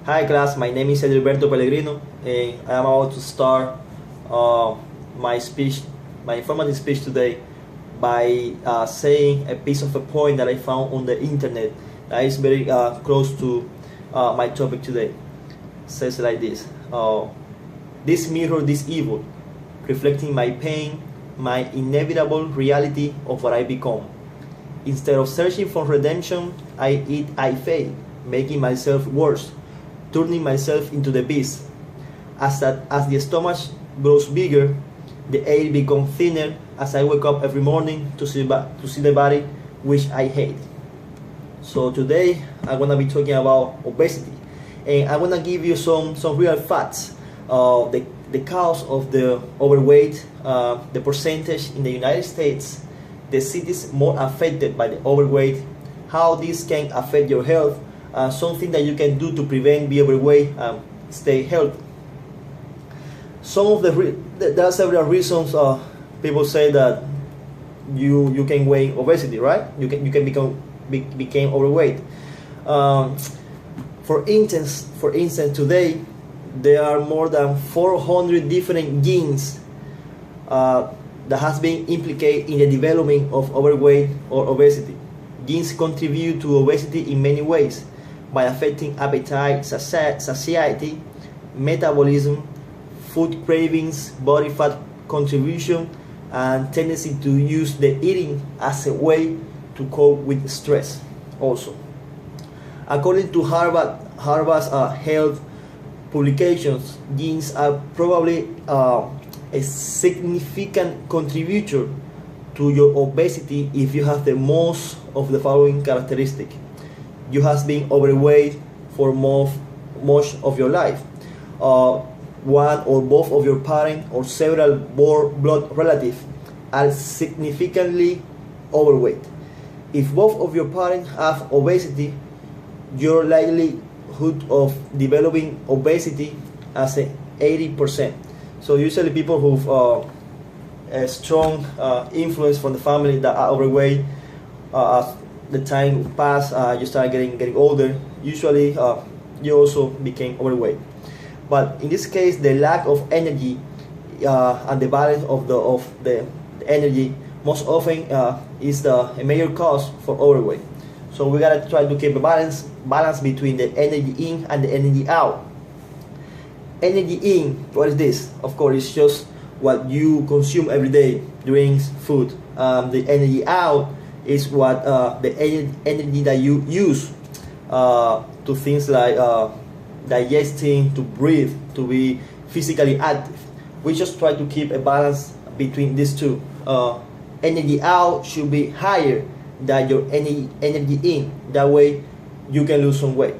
Hi class, my name is Edilberto and I am about to start my speech, my informative speech today by saying a piece of a poem that I found on the internet that is very close to my topic today. It says like this: this mirror, this evil, reflecting my pain, my inevitable reality of what I become. Instead of searching for redemption, I fail, making myself worse, turning myself into the beast. As the stomach grows bigger, the air becomes thinner as I wake up every morning to see the body which I hate. So today I'm gonna be talking about obesity, and I'm gonna give you some real facts. The cause of the overweight, the percentage in the United States, the cities more affected by the overweight, how this can affect your health, something that you can do to prevent being overweight and stay healthy. There are several reasons people say that you can weigh obesity, right? You can become overweight. For instance, today there are more than 400 different genes that has been implicated in the development of overweight or obesity. Genes contribute to obesity in many ways by affecting appetite, satiety, metabolism, food cravings, body fat contribution, and tendency to use the eating as a way to cope with stress also. According to Harvard's health publications, genes are probably a significant contributor to your obesity if you have the most of the following characteristic. You have been overweight for most of your life. One or both of your parents or several blood relatives are significantly overweight. If both of your parents have obesity, your likelihood of developing obesity as 80%. So usually people who've a strong influence from the family that are overweight, as the time pass, you start getting older, usually you also became overweight. But in this case, the lack of energy and the balance of the energy most often is a major cause for overweight. So we gotta try to keep a balance between the energy in and the energy out. Energy in, what is this? Of course, it's just what you consume every day, drinks, food. The energy out is what the energy that you use to things like digesting, to breathe, to be physically active. We just try to keep a balance between these two. Energy out should be higher than your energy in. That way you can lose some weight.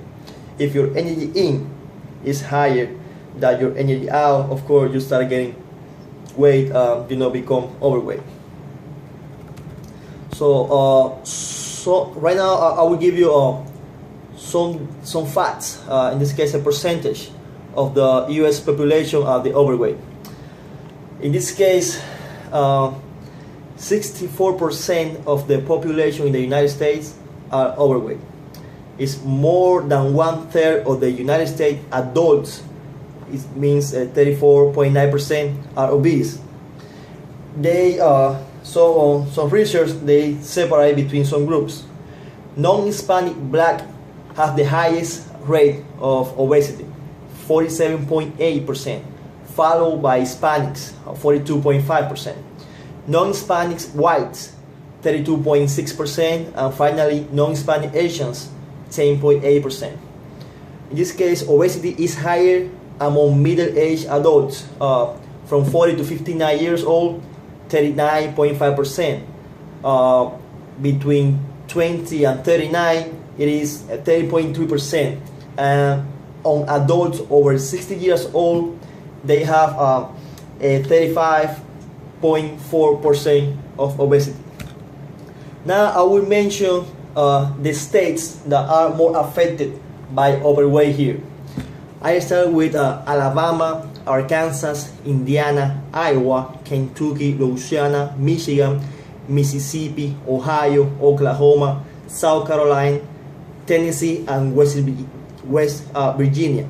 If your energy in is higher than your energy out, of course you start getting weight, become overweight. So right now I will give you some facts, in this case a percentage of the US population of the overweight. In this case, 64% of the population in the United States are overweight. It's more than 1/3 of the United States adults. It means 34.9% are obese. Some research, they separate between some groups. Non-Hispanic black have the highest rate of obesity, 47.8%, followed by Hispanics, 42.5%. Non-Hispanics whites, 32.6%, and finally non-Hispanic Asians, 10.8%. In this case, obesity is higher among middle-aged adults, from 40 to 59 years old, 39.5%. Between 20 and 39, it is 30.3%. And on adults over 60 years old, they have a 35.4% of obesity. Now I will mention the states that are more affected by overweight here. I start with Alabama, Arkansas, Indiana, Iowa, Kentucky, Louisiana, Michigan, Mississippi, Ohio, Oklahoma, South Carolina, Tennessee, and West Virginia.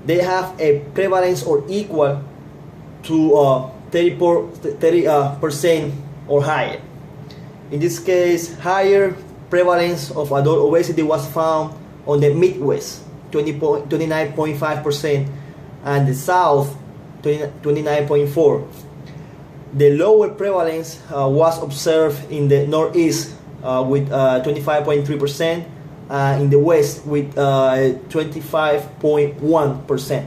They have a prevalence or equal to 30% or higher. In this case, higher prevalence of adult obesity was found on the Midwest, 29.5%, and the South, 29.4%. The lower prevalence was observed in the Northeast with 25.3%, in the West with 25.1%.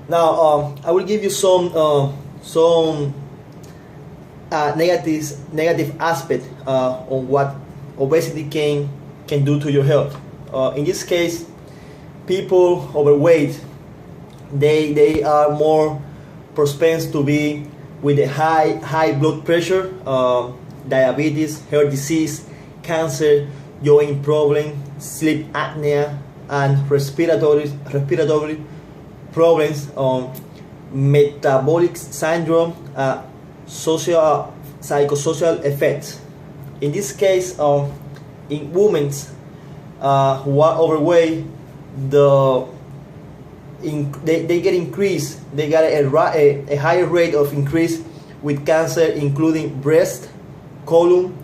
Now, I will give you some negative aspect on what obesity can do to your health. In this case, people overweight, they are more propense to be with a high blood pressure, diabetes, heart disease, cancer, joint problem, sleep apnea, and respiratory problems, metabolic syndrome, psychosocial effects. In this case, in women who are overweight, they get increased. They got a higher rate of increase with cancer, including breast, colon,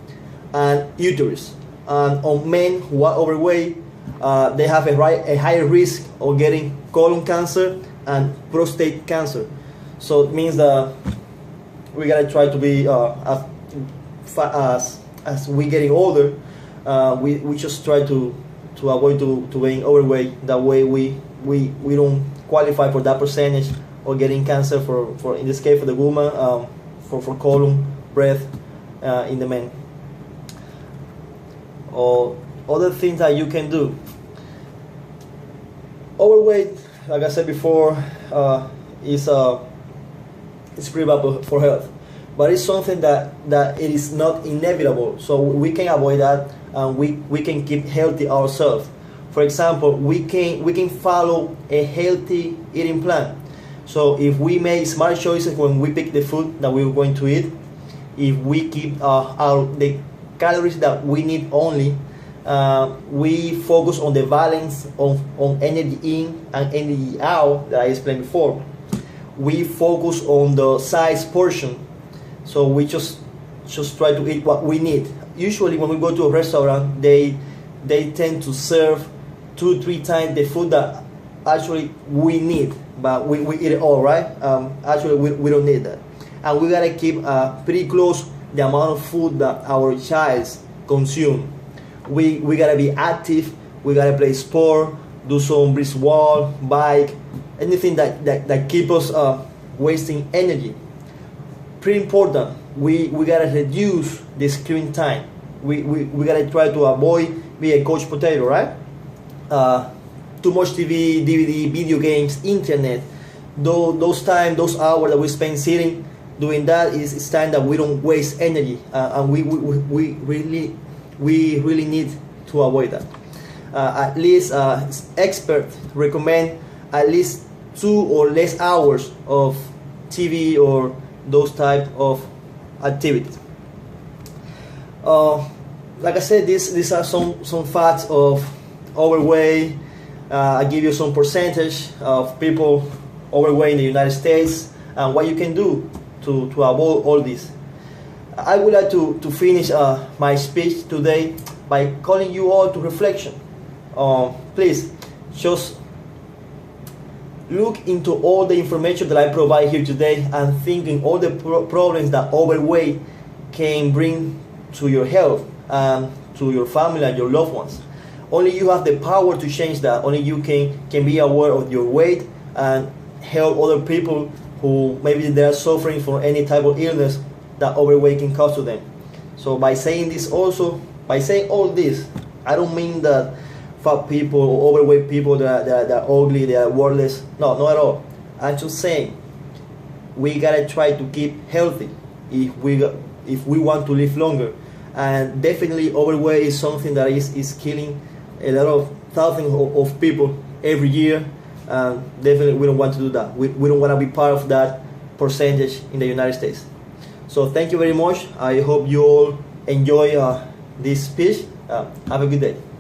and uterus. And on men who are overweight, they have a higher risk of getting colon cancer and prostate cancer. So it means that we gotta try to be as we getting older, we just try to avoid to being overweight. That way we don't qualify for that percentage of getting cancer for in this case for the woman, for colon, breast, in the men. Or other things that you can do. Overweight, like I said before, is pretty bad for health, but it's something that it is not inevitable. So we can avoid that, and we can keep healthy ourselves. For example, we can follow a healthy eating plan. So if we make smart choices when we pick the food that we're going to eat, if we keep the calories that we need only, we focus on the balance on energy in and energy out that I explained before. We focus on the size portion, so we just try to eat what we need. Usually when we go to a restaurant, they tend to serve 2-3 times the food that actually we need, but we eat it all, right? Actually we don't need that, and we gotta keep pretty close the amount of food that our child consume. We gotta be active. We gotta play sport, do some brisk walk, bike, anything that keep us wasting energy. Pretty important. We gotta reduce the screen time. We gotta try to avoid being a couch potato, right? Too much TV, DVD, video games, internet. Those hours that we spend sitting doing that is time that we don't waste energy, and we really need to avoid that. At least experts recommend at least 2 or less hours of TV or those type of activities. Like I said, these are some facts of overweight. I give you some percentage of people overweight in the United States and what you can do to avoid all this. I would like to finish my speech today by calling you all to reflection. Please just look into all the information that I provide here today and thinking all the problems that overweight can bring to your health and to your family and your loved ones. Only you have the power to change that. Only you can be aware of your weight and help other people who maybe they are suffering from any type of illness that overweight can cause to them. So by saying all this, I don't mean that fat people or overweight people that are ugly, they are worthless. No, not at all. I'm just saying we gotta try to keep healthy if we want to live longer. And definitely overweight is something that is killing a lot of thousands of people every year. Definitely we don't want to do that. We don't want to be part of that percentage in the United States. So thank you very much. I hope you all enjoy this speech. Have a good day.